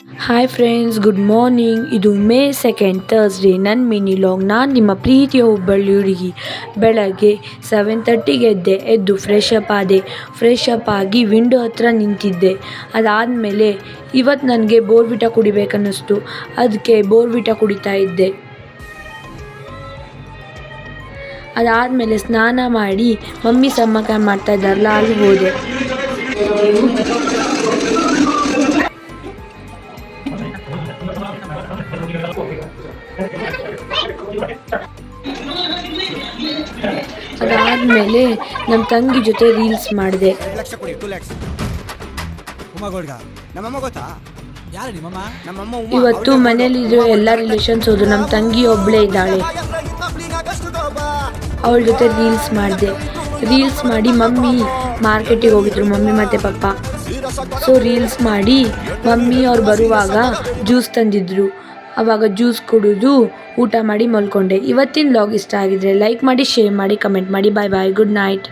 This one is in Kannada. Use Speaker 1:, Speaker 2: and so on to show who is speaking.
Speaker 1: Hi friends, good morning. ಇದು ಮೇ 2 ಥರ್ಸ್ಡೇ. ನನ್ನ ಮಿನಿ ಲಾಗ್. ನಾನು ನಿಮ್ಮ ಪ್ರೀತಿಯ ಹುಬ್ಬಳ್ಳಿ ಹುಡುಗಿ. ಬೆಳಗ್ಗೆ 7:30ಗೆ ಎದ್ದು ಫ್ರೆಶ್ ಅಪ್ ಆಗಿ ವಿಂಡೋ ಹತ್ರ ನಿಂತಿದ್ದೆ. ಅದಾದಮೇಲೆ ಇವತ್ತು ನನಗೆ ಬೋರ್ವಿಟಾ ಕುಡಿಬೇಕನ್ನಿಸ್ತು. ಅದಕ್ಕೆ ಬೋರ್ವಿಟಾ ಕುಡಿತಾ ಇದ್ದೆ. ಅದಾದಮೇಲೆ ಸ್ನಾನ ಮಾಡಿ ಮಮ್ಮಿ ಸಮ್ಮಕ್ಕ ಮಾಡ್ತಾ ಇದ್ದಾರಲ್ಲ ಅಲ್ಲಿ ಹೋದೆ. ಅದಾದಮೇಲೆ ನಮ್ಮ ತಂಗಿ ಜೊತೆ ರೀಲ್ಸ್ ಮಾಡಿದೆ. ಇವತ್ತು ಮನೇಲಿರೋ ಎಲ್ಲ ರಿಲೇಷನ್ಸ್ ಹೋದ್ರು. ನಮ್ಮ ತಂಗಿ ಒಬ್ಬಳೇ ಇದ್ದಾಳೆ. ಅವಳ ಜೊತೆ ರೀಲ್ಸ್ ಮಾಡಿದೆ. ರೀಲ್ಸ್ ಮಾಡಿ ಮಮ್ಮಿ ಮಾರ್ಕೆಟಿಗೆ ಹೋಗಿದ್ರು, ಮಮ್ಮಿ ಮತ್ತು ಪಪ್ಪ. ಸೊ ರೀಲ್ಸ್ ಮಾಡಿ ಮಮ್ಮಿ ಅವ್ರು ಬರುವಾಗ ಜ್ಯೂಸ್ ತಂದಿದ್ರು. ಆವಾಗ ಜ್ಯೂಸ್ ಕುಡಿದು ಊಟ ಮಾಡಿ ಮಲ್ಕೊಂಡೆ. ಇವತ್ತಿನ ವ್ಲಾಗ್ ಇಷ್ಟ ಆಗಿದ್ರೆ ಲೈಕ್ ಮಾಡಿ, ಶೇರ್ ಮಾಡಿ, ಕಮೆಂಟ್ ಮಾಡಿ. ಬಾಯ್ ಬಾಯ್, ಗುಡ್ ನೈಟ್.